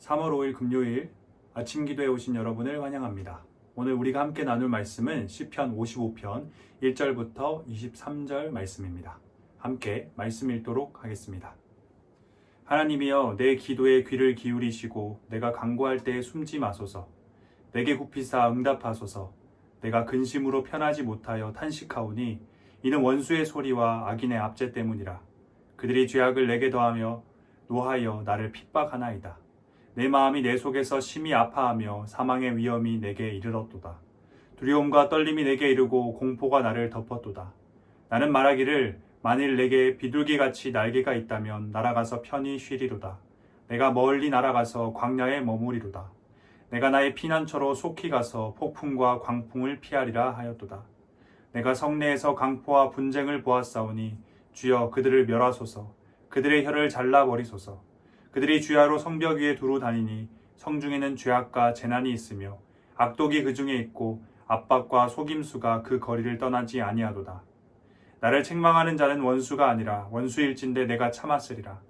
3월 5일 금요일 아침 기도에 오신 여러분을 환영합니다. 오늘 우리가 함께 나눌 말씀은 시편 55편 1절부터 23절 말씀입니다. 함께 말씀 읽도록 하겠습니다. 하나님이여 내 기도에 귀를 기울이시고 내가 간구할 때에 숨지 마소서. 내게 굽히사 응답하소서. 내가 근심으로 편하지 못하여 탄식하오니 이는 원수의 소리와 악인의 압제 때문이라. 그들이 죄악을 내게 더하며 노하여 나를 핍박하나이다. 내 마음이 내 속에서 심히 아파하며 사망의 위험이 내게 이르렀도다. 두려움과 떨림이 내게 이르고 공포가 나를 덮었도다. 나는 말하기를 만일 내게 비둘기같이 날개가 있다면 날아가서 편히 쉬리로다. 내가 멀리 날아가서 광야에 머무리로다. 내가 나의 피난처로 속히 가서 폭풍과 광풍을 피하리라 하였도다. 내가 성내에서 강포와 분쟁을 보았사오니 주여 그들을 멸하소서. 그들의 혀를 잘라버리소서. 그들이 주야로 성벽 위에 두루 다니니 성중에는 죄악과 재난이 있으며 악독이 그 중에 있고 압박과 속임수가 그 거리를 떠나지 아니하도다. 나를 책망하는 자는 원수가 아니라 원수일진데 내가 참았으리라.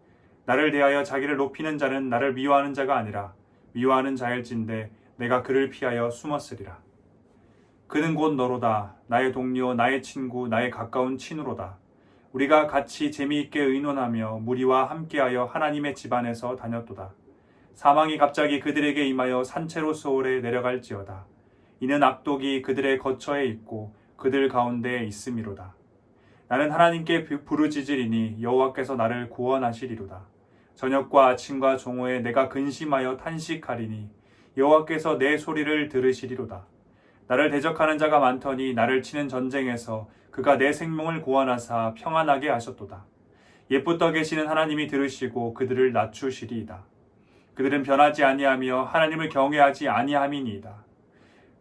나를 대하여 자기를 높이는 자는 나를 미워하는 자가 아니라 미워하는 자일진데 내가 그를 피하여 숨었으리라. 그는 곧 너로다. 나의 동료, 나의 친구, 나의 가까운 친우로다. 우리가 같이 재미있게 의논하며 무리와 함께하여 하나님의 집안에서 다녔도다. 사망이 갑자기 그들에게 임하여 산채로 소홀에 내려갈지어다. 이는 악독이 그들의 거처에 있고 그들 가운데 있음이로다. 나는 하나님께 부르짖으리니 여호와께서 나를 구원하시리로다. 저녁과 아침과 종호에 내가 근심하여 탄식하리니 여호와께서 내 소리를 들으시리로다. 나를 대적하는 자가 많더니 나를 치는 전쟁에서 그가 내 생명을 구원하사 평안하게 하셨도다. 예쁘떠 계시는 하나님이 들으시고 그들을 낮추시리이다. 그들은 변하지 아니하며 하나님을 경외하지 아니함이니이다.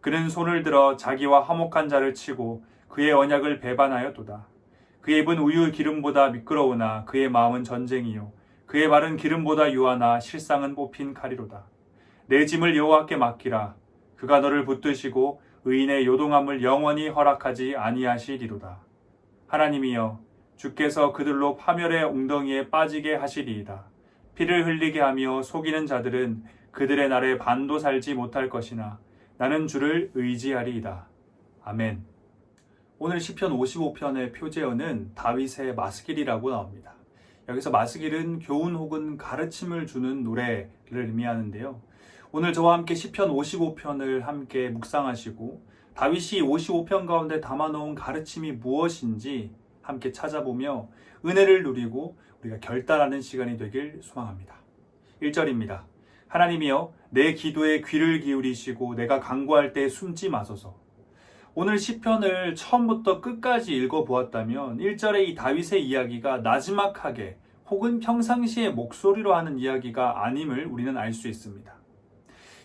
그는 손을 들어 자기와 화목한 자를 치고 그의 언약을 배반하였도다. 그의 입은 우유 기름보다 미끄러우나 그의 마음은 전쟁이요 그의 발은 기름보다 유하나 실상은 뽑힌 칼이로다. 내 짐을 여호와께 맡기라. 그가 너를 붙드시고 의인의 요동함을 영원히 허락하지 아니하시리로다. 하나님이여 주께서 그들로 파멸의 웅덩이에 빠지게 하시리이다. 피를 흘리게 하며 속이는 자들은 그들의 날에 반도 살지 못할 것이나 나는 주를 의지하리이다. 아멘. 오늘 시편 55편의 표제어는 다윗의 마스길이라고 나옵니다. 여기서 마스길은 교훈 혹은 가르침을 주는 노래를 의미하는데요. 오늘 저와 함께 시편 55편을 함께 묵상하시고 다윗이 55편 가운데 담아놓은 가르침이 무엇인지 함께 찾아보며 은혜를 누리고 우리가 결단하는 시간이 되길 소망합니다. 1절입니다. 하나님이여 내 기도에 귀를 기울이시고 내가 간구할 때 숨지 마소서. 오늘 시편을 처음부터 끝까지 읽어보았다면 1절의 이 다윗의 이야기가 나지막하게 혹은 평상시에 목소리로 하는 이야기가 아님을 우리는 알 수 있습니다.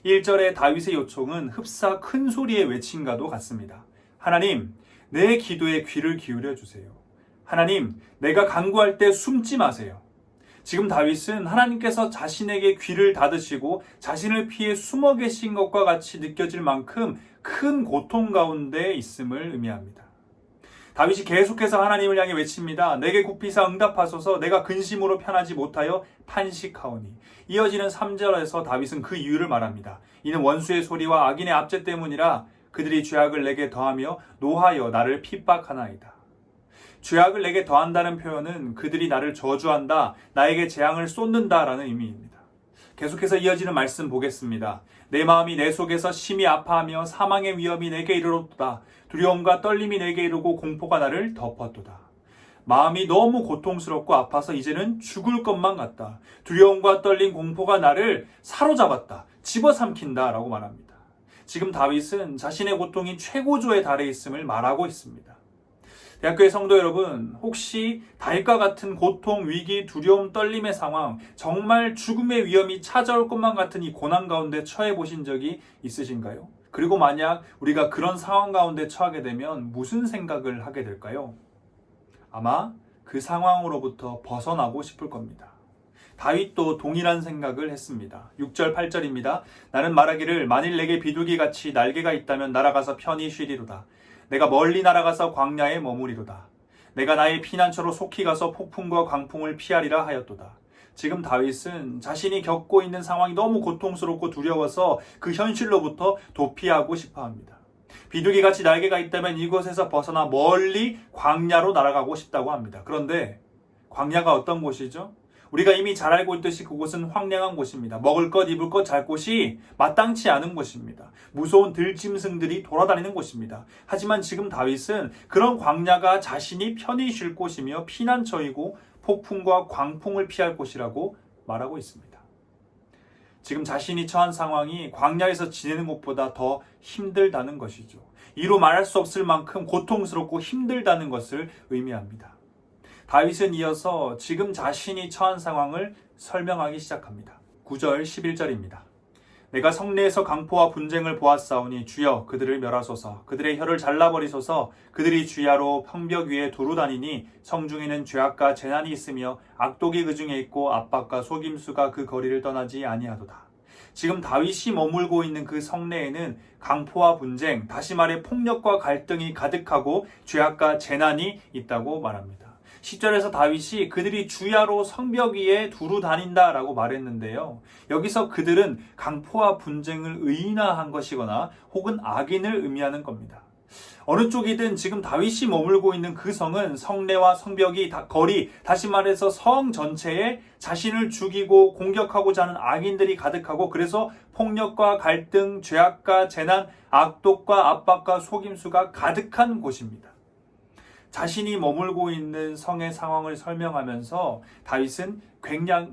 1절의 다윗의 요청은 흡사 큰 소리의 외침과도 같습니다. 하나님, 내 기도에 귀를 기울여 주세요. 하나님, 내가 간구할 때 숨지 마세요. 지금 다윗은 하나님께서 자신에게 귀를 닫으시고 자신을 피해 숨어 계신 것과 같이 느껴질 만큼 큰 고통 가운데 있음을 의미합니다. 다윗이 계속해서 하나님을 향해 외칩니다. 내게 굽히사 응답하소서. 내가 근심으로 편하지 못하여 탄식하오니. 이어지는 3절에서 다윗은 그 이유를 말합니다. 이는 원수의 소리와 악인의 압제 때문이라. 그들이 죄악을 내게 더하며 노하여 나를 핍박하나이다. 죄악을 내게 더한다는 표현은 그들이 나를 저주한다, 나에게 재앙을 쏟는다라는 의미입니다. 계속해서 이어지는 말씀 보겠습니다. 내 마음이 내 속에서 심히 아파하며 사망의 위험이 내게 이르렀도다. 두려움과 떨림이 내게 이르고 공포가 나를 덮었도다. 마음이 너무 고통스럽고 아파서 이제는 죽을 것만 같다. 두려움과 떨림, 공포가 나를 사로잡았다. 집어삼킨다라고 말합니다. 지금 다윗은 자신의 고통이 최고조에 달해 있음을 말하고 있습니다. 대학교의 성도 여러분, 혹시 다윗과 같은 고통, 위기, 두려움, 떨림의 상황, 정말 죽음의 위험이 찾아올 것만 같은 이 고난 가운데 처해 보신 적이 있으신가요? 그리고 만약 우리가 그런 상황 가운데 처하게 되면 무슨 생각을 하게 될까요? 아마 그 상황으로부터 벗어나고 싶을 겁니다. 다윗도 동일한 생각을 했습니다. 6절, 8절입니다. 나는 말하기를 만일 내게 비둘기같이 날개가 있다면 날아가서 편히 쉬리로다. 내가 멀리 날아가서 광야에 머무리로다. 내가 나의 피난처로 속히 가서 폭풍과 광풍을 피하리라 하였도다. 지금 다윗은 자신이 겪고 있는 상황이 너무 고통스럽고 두려워서 그 현실로부터 도피하고 싶어 합니다. 비둘기같이 날개가 있다면 이곳에서 벗어나 멀리 광야로 날아가고 싶다고 합니다. 그런데 광야가 어떤 곳이죠? 우리가 이미 잘 알고 있듯이 그곳은 황량한 곳입니다. 먹을 것, 입을 것, 잘 곳이 마땅치 않은 곳입니다. 무서운 들짐승들이 돌아다니는 곳입니다. 하지만 지금 다윗은 그런 광야가 자신이 편히 쉴 곳이며 피난처이고 폭풍과 광풍을 피할 곳이라고 말하고 있습니다. 지금 자신이 처한 상황이 광야에서 지내는 것보다 더 힘들다는 것이죠. 이루 말할 수 없을 만큼 고통스럽고 힘들다는 것을 의미합니다. 다윗은 이어서 지금 자신이 처한 상황을 설명하기 시작합니다. 9절 11절입니다. 내가 성내에서 강포와 분쟁을 보았사오니 주여 그들을 멸하소서. 그들의 혀를 잘라버리소서. 그들이 주야로 성벽 위에 두루 다니니 성중에는 죄악과 재난이 있으며 악독이 그 중에 있고 압박과 속임수가 그 거리를 떠나지 아니하도다. 지금 다윗이 머물고 있는 그 성내에는 강포와 분쟁, 다시 말해 폭력과 갈등이 가득하고 죄악과 재난이 있다고 말합니다. 10절에서 다윗이 그들이 주야로 성벽 위에 두루 다닌다라고 말했는데요. 여기서 그들은 강포와 분쟁을 의인화한 것이거나 혹은 악인을 의미하는 겁니다. 어느 쪽이든 지금 다윗이 머물고 있는 그 성은 성내와 성벽이 거리, 다시 말해서 성 전체에 자신을 죽이고 공격하고자 하는 악인들이 가득하고 그래서 폭력과 갈등, 죄악과 재난, 악독과 압박과 속임수가 가득한 곳입니다. 자신이 머물고 있는 성의 상황을 설명하면서 다윗은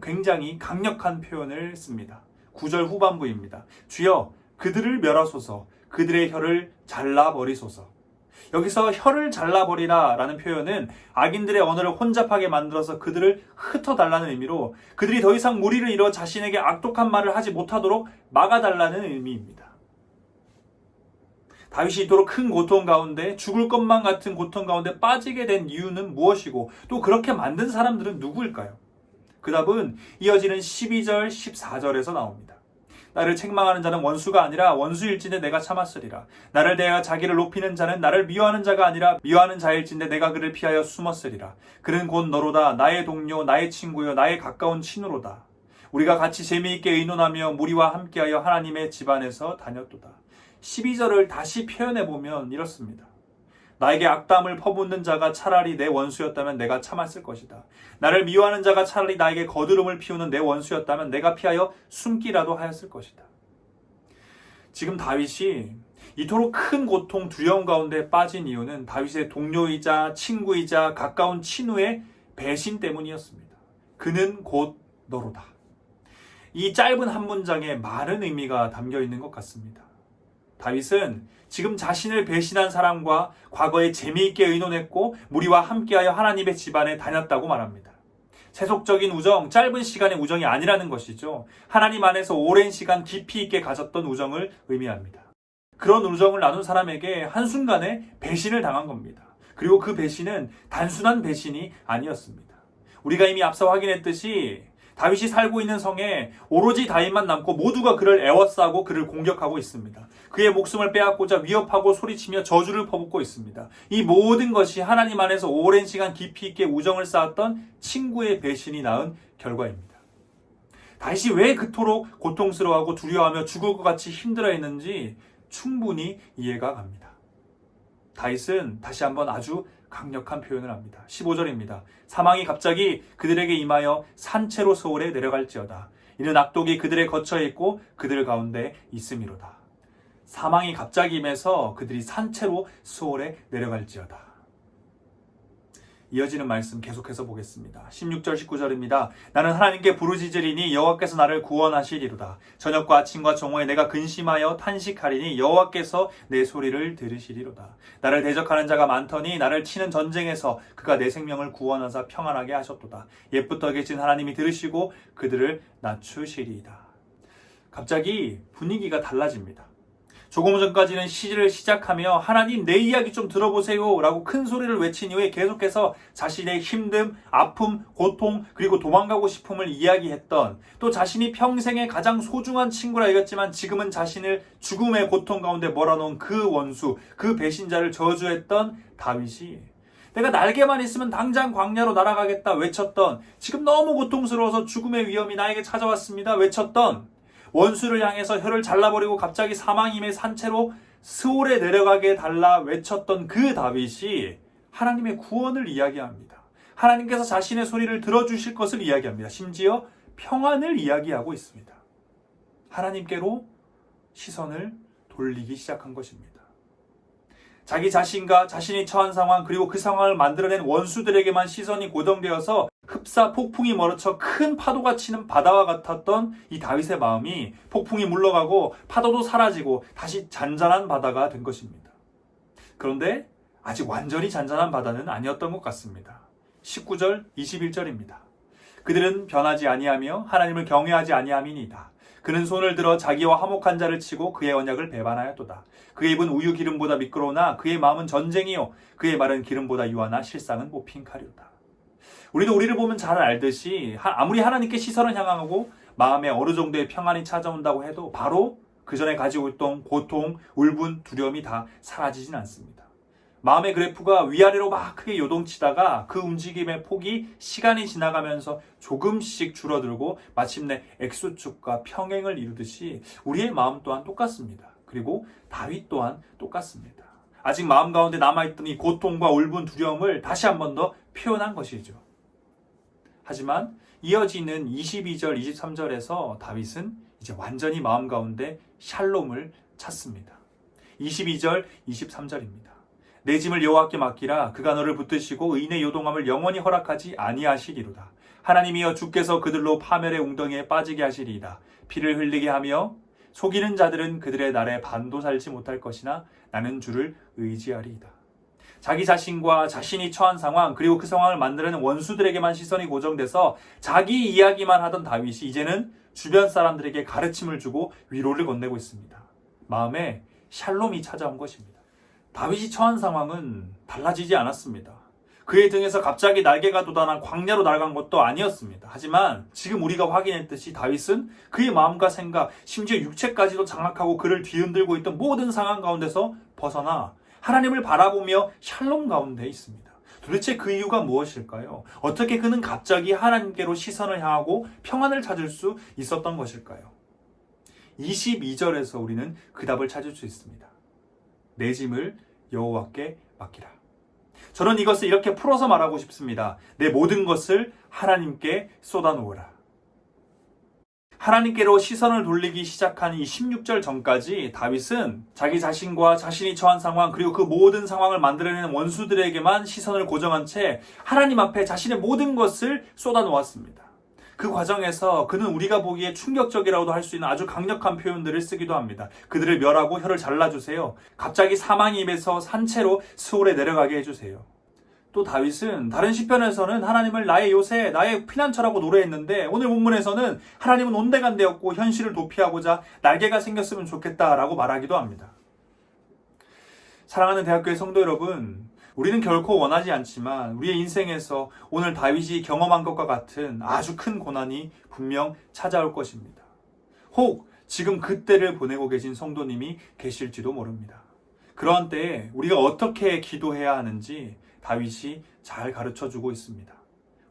굉장히 강력한 표현을 씁니다. 9절 후반부입니다. 주여 그들을 멸하소서. 그들의 혀를 잘라버리소서. 여기서 혀를 잘라버리라 라는 표현은 악인들의 언어를 혼잡하게 만들어서 그들을 흩어달라는 의미로 그들이 더 이상 무리를 이뤄 자신에게 악독한 말을 하지 못하도록 막아달라는 의미입니다. 다윗이 이토록 큰 고통 가운데 죽을 것만 같은 고통 가운데 빠지게 된 이유는 무엇이고 또 그렇게 만든 사람들은 누구일까요? 그 답은 이어지는 12절, 14절에서 나옵니다. 나를 책망하는 자는 원수가 아니라 원수일진데 내가 참았으리라. 나를 대하여 자기를 높이는 자는 나를 미워하는 자가 아니라 미워하는 자일진데 내가 그를 피하여 숨었으리라. 그는 곧 너로다. 나의 동료, 나의 친구요, 나의 가까운 친우로다. 우리가 같이 재미있게 의논하며 무리와 함께하여 하나님의 집안에서 다녔도다. 12절을 다시 표현해보면 이렇습니다. 나에게 악담을 퍼붓는 자가 차라리 내 원수였다면 내가 참았을 것이다. 나를 미워하는 자가 차라리 나에게 거드름을 피우는 내 원수였다면 내가 피하여 숨기라도 하였을 것이다. 지금 다윗이 이토록 큰 고통, 두려움 가운데 빠진 이유는 다윗의 동료이자 친구이자 가까운 친우의 배신 때문이었습니다. 그는 곧 너로다. 이 짧은 한 문장에 많은 의미가 담겨 있는 것 같습니다. 다윗은 지금 자신을 배신한 사람과 과거에 재미있게 의논했고 무리와 함께하여 하나님의 집안에 다녔다고 말합니다. 세속적인 우정, 짧은 시간의 우정이 아니라는 것이죠. 하나님 안에서 오랜 시간 깊이 있게 가졌던 우정을 의미합니다. 그런 우정을 나눈 사람에게 한순간에 배신을 당한 겁니다. 그리고 그 배신은 단순한 배신이 아니었습니다. 우리가 이미 앞서 확인했듯이 다윗이 살고 있는 성에 오로지 다윗만 남고 모두가 그를 애워싸고 그를 공격하고 있습니다. 그의 목숨을 빼앗고자 위협하고 소리치며 저주를 퍼붓고 있습니다. 이 모든 것이 하나님 안에서 오랜 시간 깊이 있게 우정을 쌓았던 친구의 배신이 낳은 결과입니다. 다윗이 왜 그토록 고통스러워하고 두려워하며 죽을 것 같이 힘들어했는지 충분히 이해가 갑니다. 다윗은 다시 한번 아주 강력한 표현을 합니다. 15절입니다. 사망이 갑자기 그들에게 임하여 산채로 서울에 내려갈지어다. 이는 악독이 그들에 거처에 있고 그들 가운데 있음이로다. 사망이 갑자기 임해서 그들이 산채로 수월에 내려갈지어다. 이어지는 말씀 계속해서 보겠습니다. 16절 19절입니다. 나는 하나님께 부르짖으리니 여호와께서 나를 구원하시리로다. 저녁과 아침과 정오에 내가 근심하여 탄식하리니 여호와께서 내 소리를 들으시리로다. 나를 대적하는 자가 많더니 나를 치는 전쟁에서 그가 내 생명을 구원하사 평안하게 하셨도다. 옛부터 계신 하나님이 들으시고 그들을 낮추시리이다. 갑자기 분위기가 달라집니다. 조금 전까지는 시를 시작하며 하나님 내 이야기 좀 들어보세요 라고 큰 소리를 외친 이후에 계속해서 자신의 힘듦, 아픔, 고통 그리고 도망가고 싶음을 이야기했던 또 자신이 평생에 가장 소중한 친구라 여겼지만 지금은 자신을 죽음의 고통 가운데 몰아놓은 그 원수, 그 배신자를 저주했던 다윗이 내가 날개만 있으면 당장 광야로 날아가겠다 외쳤던, 지금 너무 고통스러워서 죽음의 위험이 나에게 찾아왔습니다 외쳤던, 원수를 향해서 혀를 잘라버리고 갑자기 사망임의 산채로 스올에 내려가게 달라 외쳤던 그 다윗이 하나님의 구원을 이야기합니다. 하나님께서 자신의 소리를 들어주실 것을 이야기합니다. 심지어 평안을 이야기하고 있습니다. 하나님께로 시선을 돌리기 시작한 것입니다. 자기 자신과 자신이 처한 상황, 그리고 그 상황을 만들어낸 원수들에게만 시선이 고정되어서 흡사 폭풍이 몰아쳐 큰 파도가 치는 바다와 같았던 이 다윗의 마음이 폭풍이 물러가고 파도도 사라지고 다시 잔잔한 바다가 된 것입니다. 그런데 아직 완전히 잔잔한 바다는 아니었던 것 같습니다. 19절, 21절입니다. 그들은 변하지 아니하며 하나님을 경외하지 아니함이니이다. 그는 손을 들어 자기와 화목한 자를 치고 그의 언약을 배반하였도다. 그의 입은 우유 기름보다 미끄러우나 그의 마음은 전쟁이요 그의 말은 기름보다 유하나 실상은 뽑힌 칼이로다. 우리도 우리를 보면 잘 알듯이 아무리 하나님께 시선을 향하고 마음에 어느 정도의 평안이 찾아온다고 해도 바로 그 전에 가지고 있던 고통, 울분, 두려움이 다 사라지진 않습니다. 마음의 그래프가 위아래로 막 크게 요동치다가 그 움직임의 폭이 시간이 지나가면서 조금씩 줄어들고 마침내 X축과 평행을 이루듯이 우리의 마음 또한 똑같습니다. 그리고 다윗 또한 똑같습니다. 아직 마음 가운데 남아있던 이 고통과 울분, 두려움을 다시 한 번 더 표현한 것이죠. 하지만 이어지는 22절, 23절에서 다윗은 이제 완전히 마음 가운데 샬롬을 찾습니다. 22절, 23절입니다. 내 짐을 여호와께 맡기라. 그가 너를 붙드시고 의인의 요동함을 영원히 허락하지 아니하시리로다. 하나님이여 주께서 그들로 파멸의 웅덩이에 빠지게 하시리이다. 피를 흘리게 하며 속이는 자들은 그들의 날에 반도 살지 못할 것이나 나는 주를 의지하리이다. 자기 자신과 자신이 처한 상황, 그리고 그 상황을 만들어낸 원수들에게만 시선이 고정돼서 자기 이야기만 하던 다윗이 이제는 주변 사람들에게 가르침을 주고 위로를 건네고 있습니다. 마음에 샬롬이 찾아온 것입니다. 다윗이 처한 상황은 달라지지 않았습니다. 그의 등에서 갑자기 날개가 돋아난 광야로 날아간 것도 아니었습니다. 하지만 지금 우리가 확인했듯이 다윗은 그의 마음과 생각, 심지어 육체까지도 장악하고 그를 뒤흔들고 있던 모든 상황 가운데서 벗어나 하나님을 바라보며 샬롬 가운데 있습니다. 도대체 그 이유가 무엇일까요? 어떻게 그는 갑자기 하나님께로 시선을 향하고 평안을 찾을 수 있었던 것일까요? 22절에서 우리는 그 답을 찾을 수 있습니다. 내 짐을 여호와께 맡기라. 저는 이것을 이렇게 풀어서 말하고 싶습니다. 내 모든 것을 하나님께 쏟아놓으라. 하나님께로 시선을 돌리기 시작한 이 16절 전까지 다윗은 자기 자신과 자신이 처한 상황, 그리고 그 모든 상황을 만들어내는 원수들에게만 시선을 고정한 채 하나님 앞에 자신의 모든 것을 쏟아놓았습니다. 그 과정에서 그는 우리가 보기에 충격적이라고도 할 수 있는 아주 강력한 표현들을 쓰기도 합니다. 그들을 멸하고 혀를 잘라주세요. 갑자기 사망의 입에서 산채로 스올에 내려가게 해주세요. 또 다윗은 다른 시편에서는 하나님을 나의 요새, 나의 피난처라고 노래했는데 오늘 본문에서는 하나님은 온데간데였고 현실을 도피하고자 날개가 생겼으면 좋겠다라고 말하기도 합니다. 사랑하는 대학교의 성도 여러분, 우리는 결코 원하지 않지만 우리의 인생에서 오늘 다윗이 경험한 것과 같은 아주 큰 고난이 분명 찾아올 것입니다. 혹 지금 그때를 보내고 계신 성도님이 계실지도 모릅니다. 그러한 때에 우리가 어떻게 기도해야 하는지 다윗이 잘 가르쳐주고 있습니다.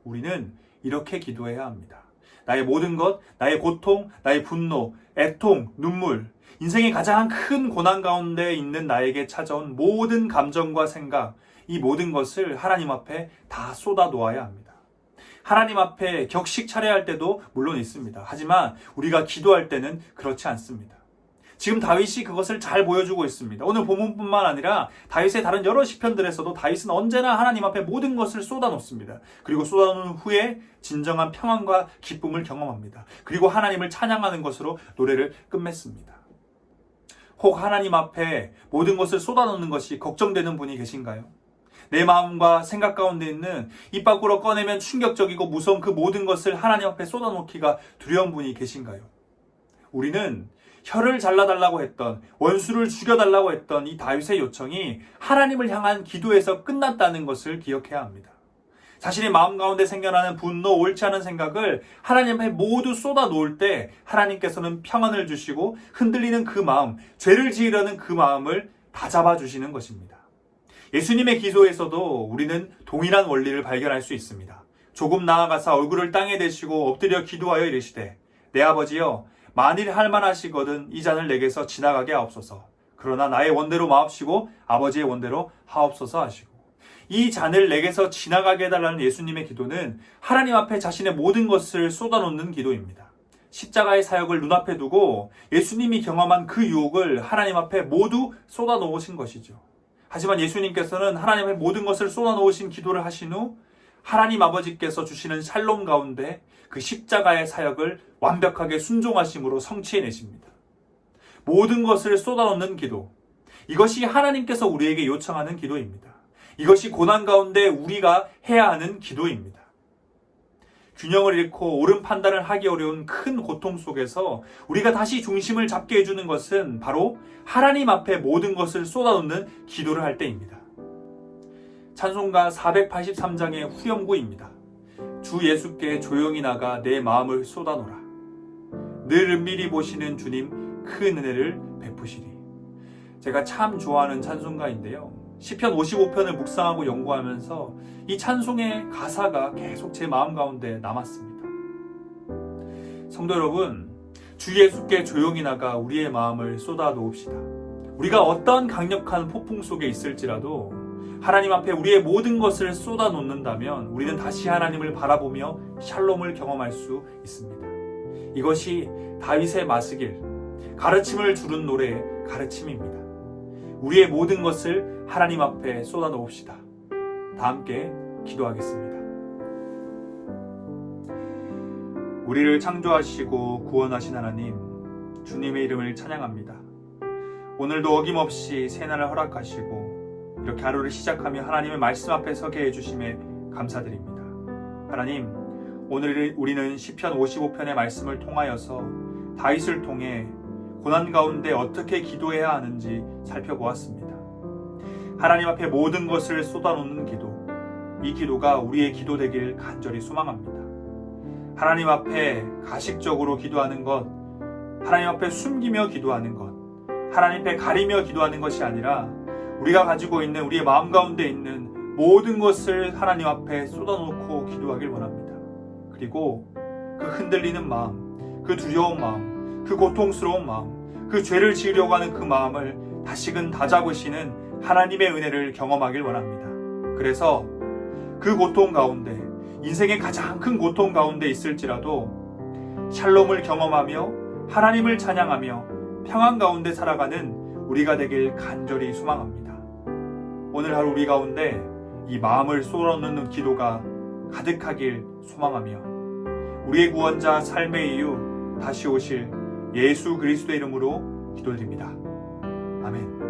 우리는 이렇게 기도해야 합니다. 나의 모든 것, 나의 고통, 나의 분노, 애통, 눈물, 인생의 가장 큰 고난 가운데 있는 나에게 찾아온 모든 감정과 생각, 이 모든 것을 하나님 앞에 다 쏟아 놓아야 합니다. 하나님 앞에 격식 차려야 할 때도 물론 있습니다. 하지만 우리가 기도할 때는 그렇지 않습니다. 지금 다윗이 그것을 잘 보여주고 있습니다. 오늘 본문뿐만 아니라 다윗의 다른 여러 시편들에서도 다윗은 언제나 하나님 앞에 모든 것을 쏟아놓습니다. 그리고 쏟아놓은 후에 진정한 평안과 기쁨을 경험합니다. 그리고 하나님을 찬양하는 것으로 노래를 끝맺습니다. 혹 하나님 앞에 모든 것을 쏟아놓는 것이 걱정되는 분이 계신가요? 내 마음과 생각 가운데 있는 입 밖으로 꺼내면 충격적이고 무서운 그 모든 것을 하나님 앞에 쏟아놓기가 두려운 분이 계신가요? 우리는 혀를 잘라달라고 했던, 원수를 죽여달라고 했던 이 다윗의 요청이 하나님을 향한 기도에서 끝났다는 것을 기억해야 합니다. 자신의 마음 가운데 생겨나는 분노, 옳지 않은 생각을 하나님 앞에 모두 쏟아놓을 때 하나님께서는 평안을 주시고 흔들리는 그 마음, 죄를 지으려는 그 마음을 다 잡아주시는 것입니다. 예수님의 기도에서도 우리는 동일한 원리를 발견할 수 있습니다. 조금 나아가사 얼굴을 땅에 대시고 엎드려 기도하여 이르시되 내 아버지여 만일 할만하시거든 이 잔을 내게서 지나가게 하옵소서. 그러나 나의 원대로 마옵시고 아버지의 원대로 하옵소서 하시고, 이 잔을 내게서 지나가게 해달라는 예수님의 기도는 하나님 앞에 자신의 모든 것을 쏟아놓는 기도입니다. 십자가의 사역을 눈앞에 두고 예수님이 경험한 그 유혹을 하나님 앞에 모두 쏟아놓으신 것이죠. 하지만 예수님께서는 하나님의 모든 것을 쏟아놓으신 기도를 하신 후 하나님 아버지께서 주시는 샬롬 가운데 그 십자가의 사역을 완벽하게 순종하심으로 성취해내십니다. 모든 것을 쏟아놓는 기도, 이것이 하나님께서 우리에게 요청하는 기도입니다. 이것이 고난 가운데 우리가 해야 하는 기도입니다. 균형을 잃고 옳은 판단을 하기 어려운 큰 고통 속에서 우리가 다시 중심을 잡게 해주는 것은 바로 하나님 앞에 모든 것을 쏟아놓는 기도를 할 때입니다. 찬송가 483장의 후렴구입니다. 주 예수께 조용히 나가 내 마음을 쏟아놓으라. 늘 은밀히 보시는 주님 큰 은혜를 베푸시리. 제가 참 좋아하는 찬송가인데요. 시편 55편을 묵상하고 연구하면서 이 찬송의 가사가 계속 제 마음 가운데 남았습니다. 성도 여러분, 주 예수께 조용히 나가 우리의 마음을 쏟아놓읍시다. 우리가 어떠한 강력한 폭풍 속에 있을지라도 하나님 앞에 우리의 모든 것을 쏟아놓는다면 우리는 다시 하나님을 바라보며 샬롬을 경험할 수 있습니다. 이것이 다윗의 마스길, 가르침을 주는 노래의 가르침입니다. 우리의 모든 것을 하나님 앞에 쏟아놓읍시다. 다 함께 기도하겠습니다. 우리를 창조하시고 구원하신 하나님, 주님의 이름을 찬양합니다. 오늘도 어김없이 새날을 허락하시고 이렇게 하루를 시작하며 하나님의 말씀 앞에 서게 해주심에 감사드립니다. 하나님, 오늘 우리는 시편 55편의 말씀을 통하여서 다윗을 통해 고난 가운데 어떻게 기도해야 하는지 살펴보았습니다. 하나님 앞에 모든 것을 쏟아놓는 기도, 이 기도가 우리의 기도 되길 간절히 소망합니다. 하나님 앞에 가식적으로 기도하는 것, 하나님 앞에 숨기며 기도하는 것, 하나님 앞에 가리며 기도하는 것이 아니라 우리가 가지고 있는 우리의 마음 가운데 있는 모든 것을 하나님 앞에 쏟아놓고 기도하길 원합니다. 그리고 그 흔들리는 마음, 그 두려운 마음, 그 고통스러운 마음, 그 죄를 지으려고 하는 그 마음을 다시금 다잡으시는 하나님의 은혜를 경험하길 원합니다. 그래서 그 고통 가운데, 인생의 가장 큰 고통 가운데 있을지라도 샬롬을 경험하며 하나님을 찬양하며 평안 가운데 살아가는 우리가 되길 간절히 소망합니다. 오늘 하루 우리 가운데 이 마음을 쏟아놓는 기도가 가득하길 소망하며 우리의 구원자 삶의 이유 다시 오실 예수 그리스도의 이름으로 기도드립니다. 아멘.